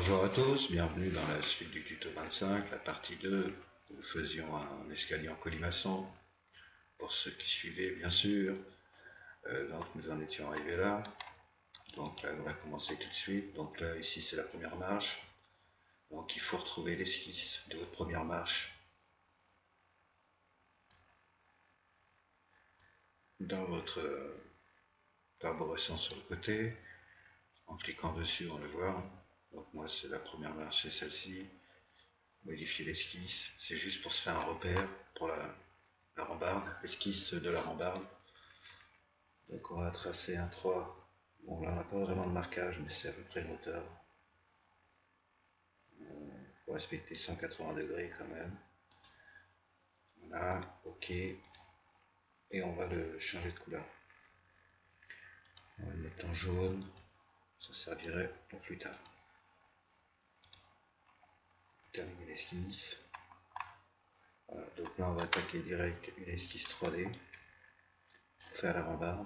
Bonjour à tous, bienvenue dans la suite du tuto 25, la partie 2. Nous faisions un escalier en colimaçon, pour ceux qui suivaient bien sûr. Donc nous en étions arrivés là. Donc là on va commencer tout de suite. Donc là ici c'est la première marche. Donc il faut retrouver l'esquisse de votre première marche dans votre arborescence sur le côté. En cliquant dessus on le voit. Donc moi c'est la première marche, c'est celle-ci. Modifier l'esquisse, c'est juste pour se faire un repère pour la rambarde, l'esquisse de la rambarde. Donc on va tracer un 3. Bon là on n'a pas vraiment de marquage, mais c'est à peu près une hauteur. Il faut respecter 180 degrés quand même. Voilà, ok. Et on va le changer de couleur. On va le mettre en jaune. Ça servirait pour plus tard. Terminer l'esquisse. Voilà, donc là on va attaquer direct une esquisse 3D. Pour faire la rambarde.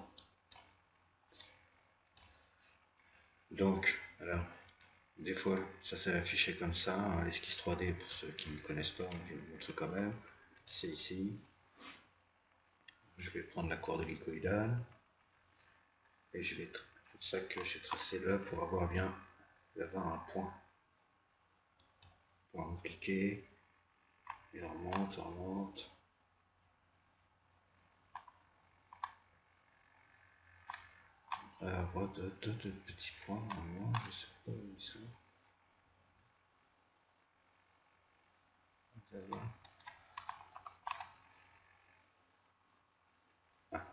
Donc, alors, des fois, ça s'est affiché comme ça, hein, l'esquisse 3D, pour ceux qui ne connaissent pas, je vous montre quand même. C'est ici. Je vais prendre la corde hélicoïdale. Et je vais, c'est pour ça que j'ai tracé là, pour avoir bien, un point. Pour en cliquer. Et on remonte, on remonte. Après avoir deux petits points, normalement, je sais pas où ils sont. Ah,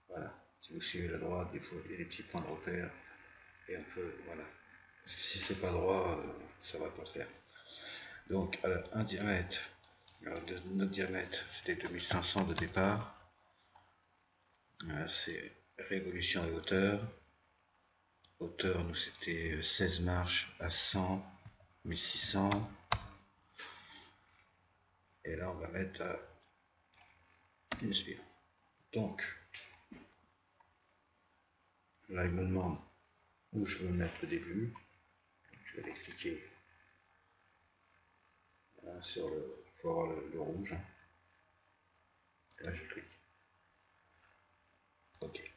voilà. Si vous suivez la droite, des fois il y a des petits points de repère. Et on peut, voilà. Parce que si c'est pas droit, ça va pas le faire. Donc, alors, un diamètre. Alors, notre diamètre, c'était 2500 de départ. C'est révolution et hauteur. Hauteur, nous, c'était 16 marches à 100, 1600. Et là, on va mettre à une spire. Donc, là, il me demande où je veux mettre le début. Je vais aller cliquer là, sur le. Il faut avoir le rouge. Et là, je clique. Ok.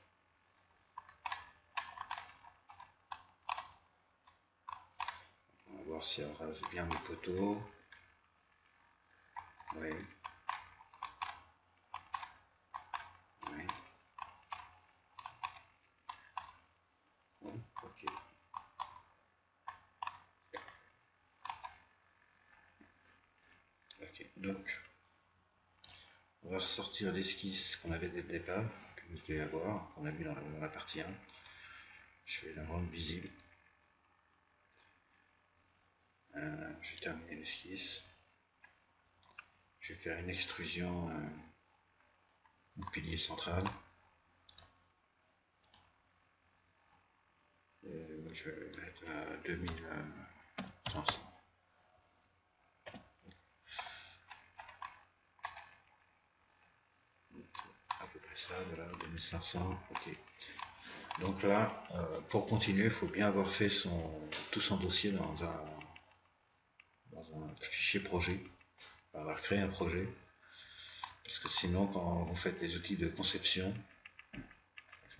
On va voir si on rase bien les poteaux. Oui. Oui. Oui. Ok. Ok. Donc, on va ressortir l'esquisse qu'on avait dès le départ, que vous devez avoir, qu'on a mis dans la partie 1. Je vais la rendre visible. Je vais terminer l'esquisse. Je vais faire une extrusion au pilier central. Je vais mettre à 2500. À peu près ça, voilà, 2500, ok. Donc là, pour continuer, il faut bien avoir fait tout son dossier dans un fichier projet. On va créer un projet. Parce que sinon, quand vous faites des outils de conception,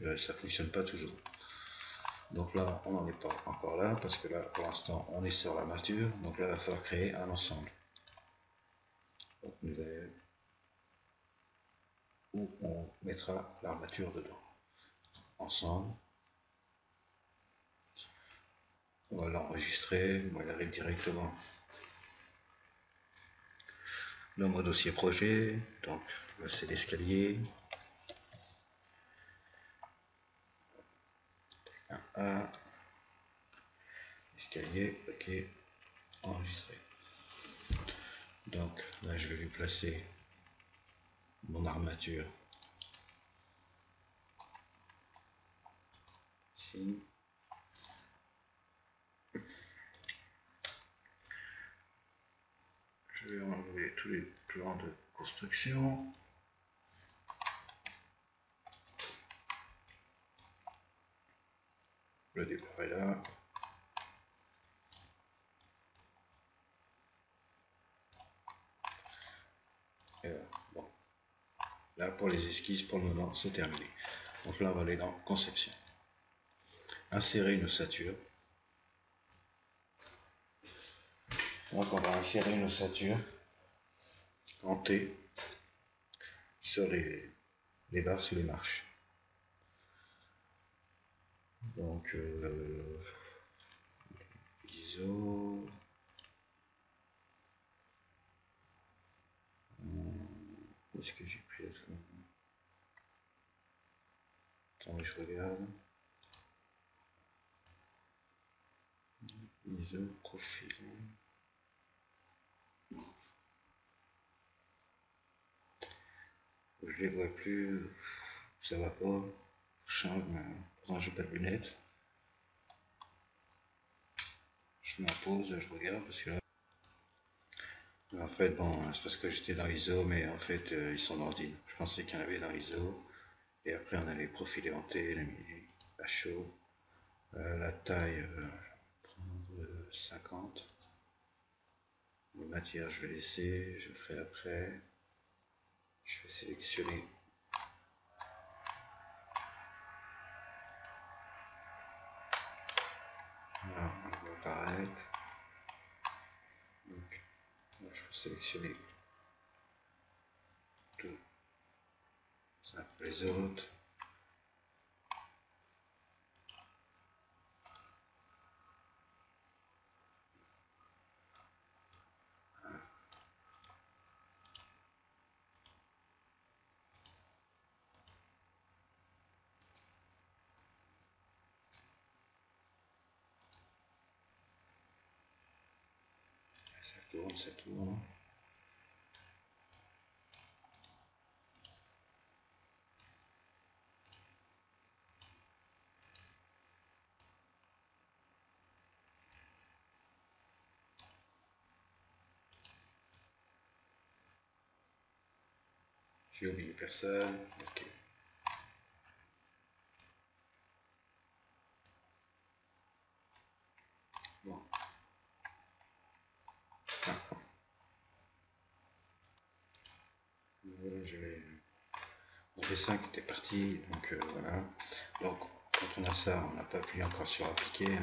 ça ne fonctionne pas toujours. Donc là, on n'en est pas encore là, parce que là, pour l'instant, on est sur l'armature. Donc là, il va falloir créer un ensemble. Donc, nouvelle, où on mettra l'armature dedans. Ensemble. On va l'enregistrer, on va l'arrêter directement dans mon dossier projet. Donc là, c'est l'escalier. 1A. Escalier, ok. Enregistré. Donc là, je vais lui placer mon armature ici. Je vais enlever tous les plans de construction. Le départ est là. Là, pour les esquisses, pour le moment, c'est terminé. Donc là, on va aller dans conception. Insérer une ossature. Donc on va insérer une ossature en T sur les barres sous les marches. Donc ISO. Est-ce que j'ai pris autre chose? Attends, je regarde. ISO, profil. Je les vois plus, ça va pas. Je change, mais pourtant j'ai pas de lunettes. Je mets en pause, je regarde parce que là. En fait, bon, c'est parce que j'étais dans ISO, mais en fait, ils sont dans DIN. Je pensais qu'il y en avait dans ISO. Et après, on a les profils en T, les à chaud. La taille, prendre 50. Les matières, je vais laisser, je le ferai après. Je vais sélectionner. Voilà, on va apparaître. Donc, je vais sélectionner tout ça pour les autres. Ça tourne, ça tourne. J'ai oublié personne. Ok. Bon. Ah. Voilà, mon dessin qui était parti. Donc voilà. Donc quand on a ça, on n'a pas appuyé encore sur appliquer.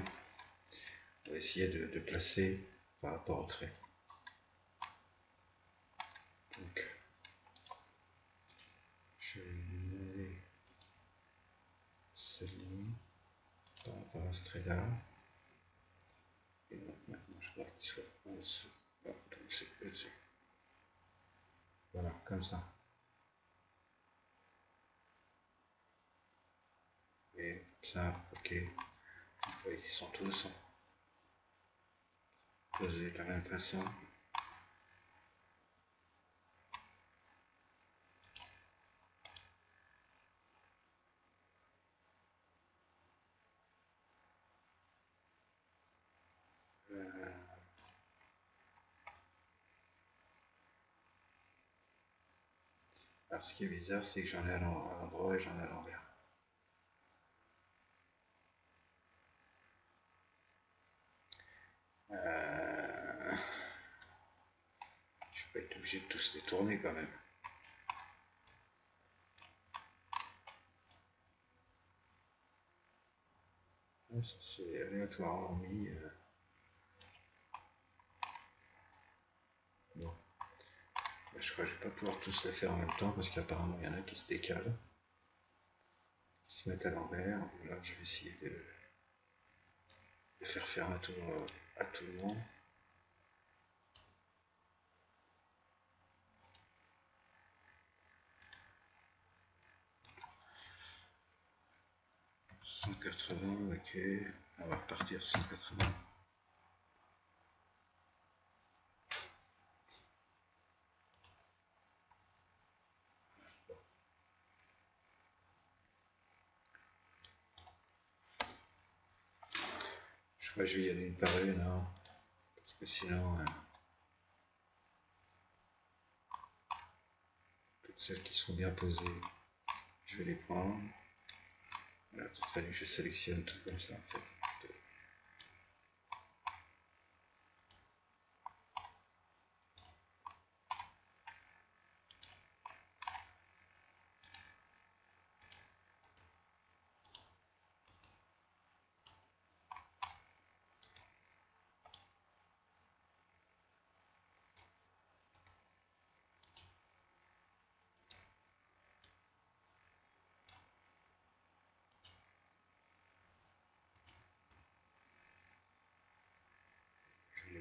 On va essayer de placer par rapport au trait. Donc je vais aller s'aligner par rapport à ce trait là. Et donc maintenant je vois qu'il soit en dessous. Donc c'est au-dessus. Voilà, comme ça. Et ça, ok. Ils sont tous posés de la même façon. Alors ce qui est bizarre, c'est que j'en ai à l'endroit et j'en ai à l'envers. Je vais être obligé de tous les tourner quand même. C'est aléatoirement mis. Bon. Là, je crois que je vais pas pouvoir tous les faire en même temps parce qu'apparemment il y en a qui se décalent, qui se mettent à l'envers. Là, je vais essayer de faire un tour à tout le monde. « 180, ok. On va repartir 180. Je crois que je vais y aller une par une, hein, parce que sinon, toutes celles qui seront bien posées, je vais les prendre. Voilà, il a fallu que je sélectionne tout comme ça en fait.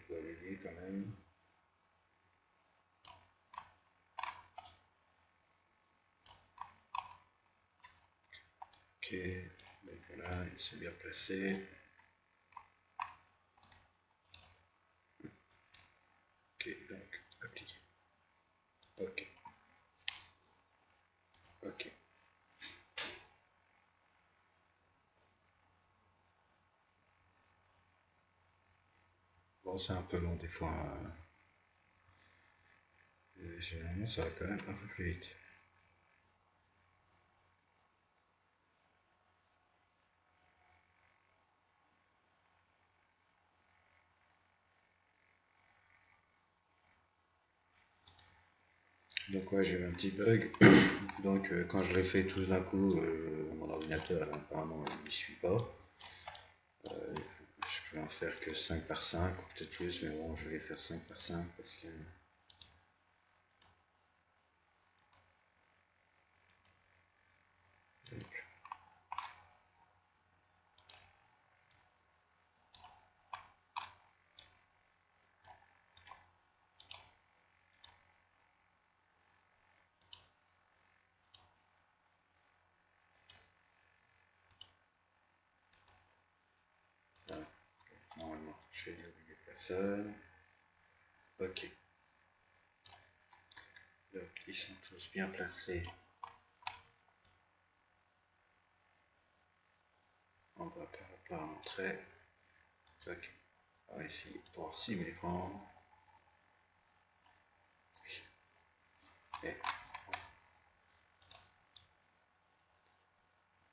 dois l'aider quand même. Ok, donc voilà, ils sont bien placés. Ok, donc appliquer. Ok. Ok. Bon, c'est un peu long des fois. Généralement, ça va quand même un peu plus vite. Donc ouais, j'ai eu un petit bug. Donc quand je l'ai fait tout d'un coup, mon ordinateur apparemment il ne suit pas. Je peux en faire que 5 par 5 ou peut-être plus, mais bon, je vais faire 5 par 5 parce que... Donc, voilà. Normalement, je vais oublier personne. Ok. Donc, ils sont tous bien placés en bas par rapport à l'entrée. Ok. On va essayer de pouvoir cibler les prendre. Et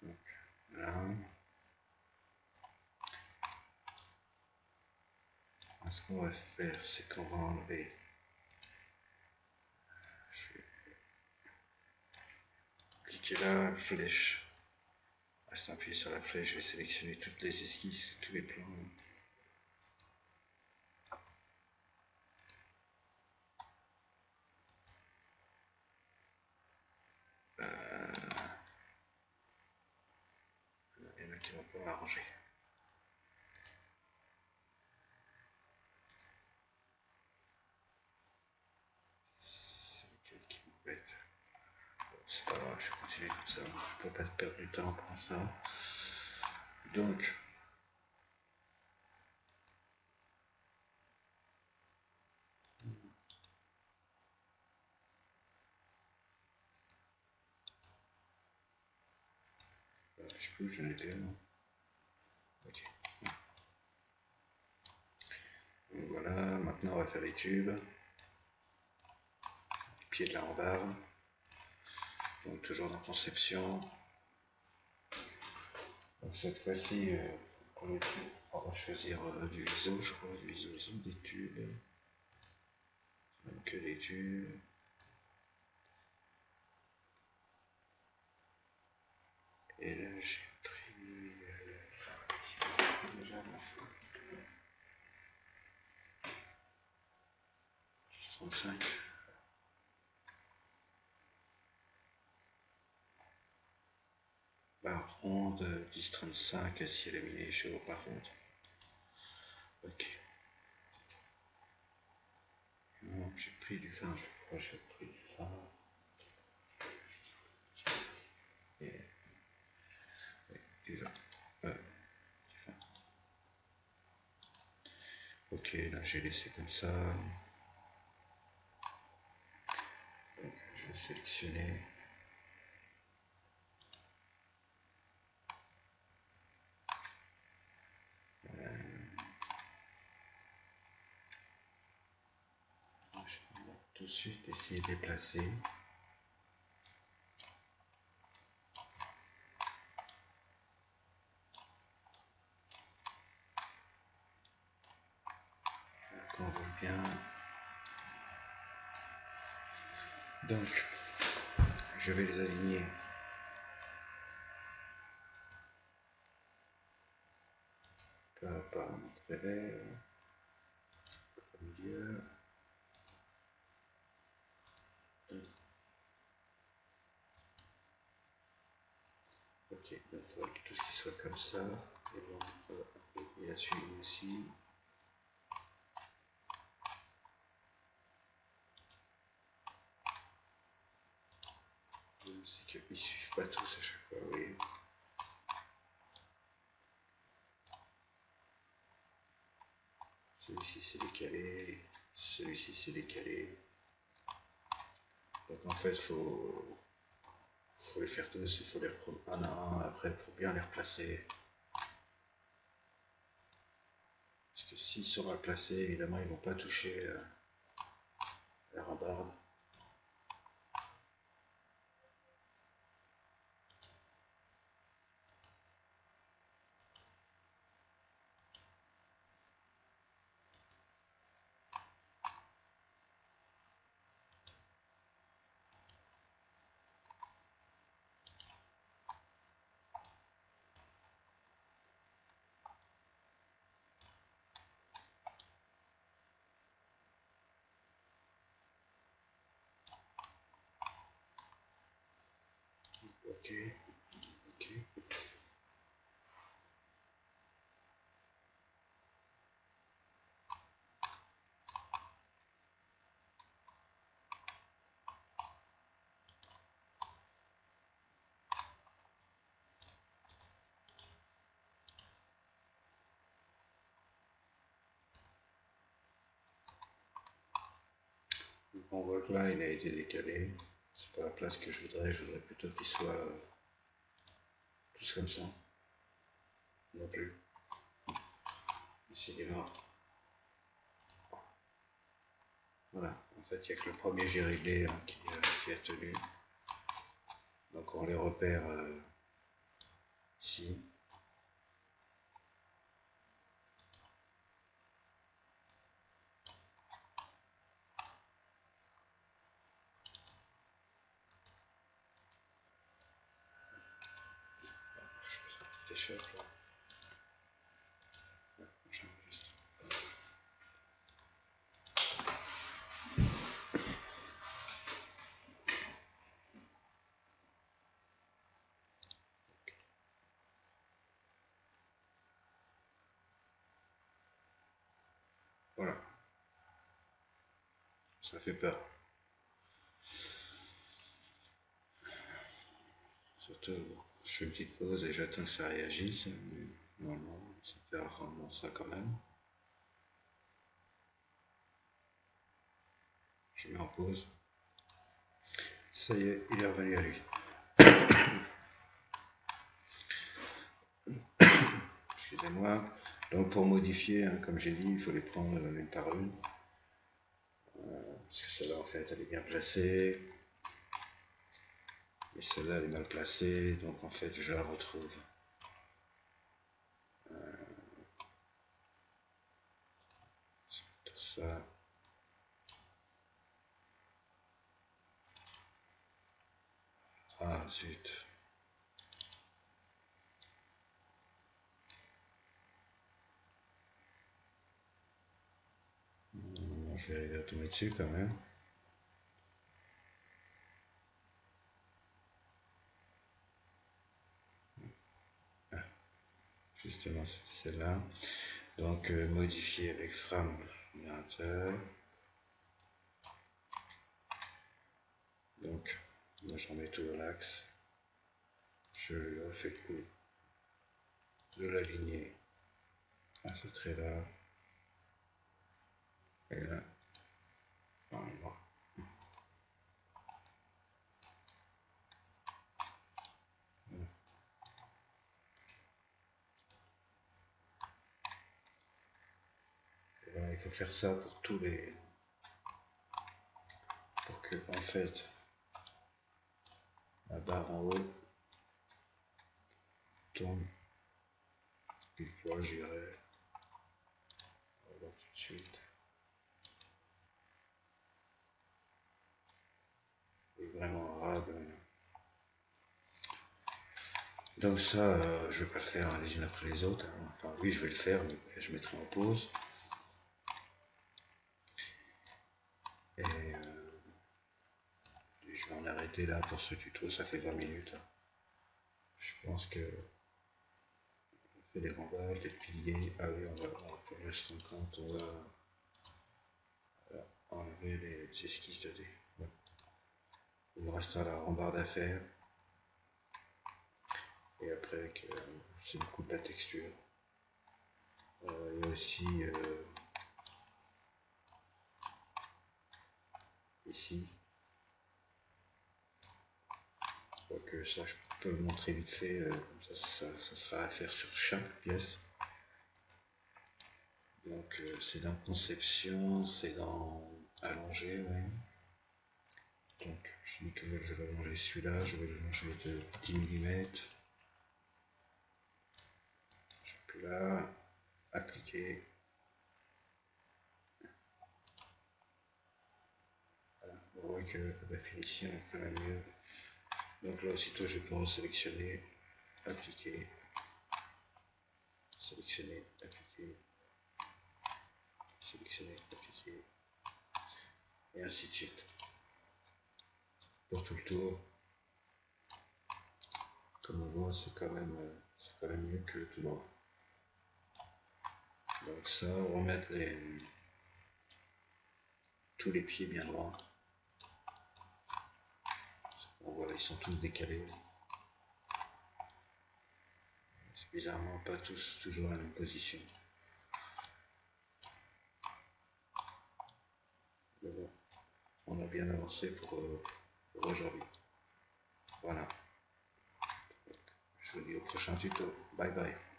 donc, là. Ce qu'on va faire, c'est qu'on va enlever. Je vais cliquer là, flèche. Reste appuyé sur la flèche, je vais sélectionner toutes les esquisses, tous les plans. Il y en a qui vont pas m'arranger. C'est lequel qui m'embête. Bon, c'est pas grave, je vais continuer comme ça. Je peux pas perdre du temps pour ça. Donc, je peux, j'en ai deux. Ok. Donc voilà, maintenant on va faire les tubes. Les pieds de la rambarde. Donc toujours dans conception. Donc cette fois-ci, pour les tubes, on va choisir du ISO, je crois, du ISO des tubes. Même que des tubes. Et là j'ai pris déjà la 35. Barre ronde 10-35 acier laminé chaud par contre. Ok. Non, j'ai pris du vin, je crois que j'ai pris du vin. Et du vin. Du vin. Ok, là j'ai laissé comme ça. Donc je vais sélectionner. Je vais tout de suite essayer de déplacer. On voit bien. Donc, je vais les aligner par rapport à mon travers, au milieu. Ok, donc il faudra que tout ce qui soit comme ça. Et bon, il y a celui aussi. qu'ils ne suivent pas tous à chaque fois, vous voyez. Celui-ci c'est décalé, celui-ci c'est décalé. Donc en fait, faut les faire tous, il faut les reprendre un à un après pour bien les replacer. Parce que s'ils sont mal placés, évidemment, ils ne vont pas toucher la rambarde. Ok, ok. On voit que là, il a été décalé. C'est pas la place que je voudrais plutôt qu'il soit plus comme ça. Non plus. Ici, il est mort. Voilà, en fait, il n'y a que le premier G réglé hein, qui a tenu. Donc on les repère ici. Je fais ça à petite échelle là. Ouais, j'enregistre. Voilà, ça fait peur. Surtout, je fais une petite pause et j'attends que ça réagisse. Mais normalement, ça fait rarement ça quand même. Je mets en pause. Ça y est, il est revenu à lui. Excusez-moi. Donc pour modifier, hein, comme j'ai dit, il faut les prendre une par une. Parce que celle-là, en fait, elle est bien placée. Mais celle-là, elle est mal placée. Donc en fait, je la retrouve. Tout ça. Ah, zut. Je vais arriver à tomber dessus quand même. Ah, justement, c'est celle-là. Donc, modifier avec Fram générateur. Donc, moi j'en mets tout dans l'axe. Je le fais coup de l'aligner à ce trait-là. Et là, normalement. Voilà, il faut faire ça pour tous les. Pour que, en fait, la barre en haut tombe pile poil, j'irai. On va voir tout de suite. Et vraiment rade. Donc ça, je vais pas le faire les unes après les autres. Hein. Enfin oui, je vais le faire, mais je mettrai en pause. Et je vais en arrêter là pour ce tuto, ça fait 20 minutes. Je pense que on fait des rembages, des piliers. Ah oui, on va pour le 50, on va enlever les esquisses de dés. Ouais. Il nous restera la rambarde à faire. et après c'est beaucoup de la texture. Il y a aussi ici, que ça je peux le montrer vite fait, ça sera à faire sur chaque pièce. Donc c'est dans conception, c'est dans allonger, ouais. Donc je dis que je vais allonger celui-là, je vais allonger de 10 mm. Là, appliquer. Voilà. On voit que la finition est quand même mieux. Donc là aussitôt je peux sélectionner, appliquer, sélectionner, appliquer, sélectionner, appliquer, et ainsi de suite. Pour tout le tour, comme on voit, c'est quand même mieux que tout droit. Donc ça, remettre tous les pieds bien droits. Bon, voilà, ils sont tous décalés. C'est bizarrement pas tous toujours à la même position. Mais bon, on a bien avancé pour aujourd'hui. Voilà. Je vous dis au prochain tuto. Bye bye.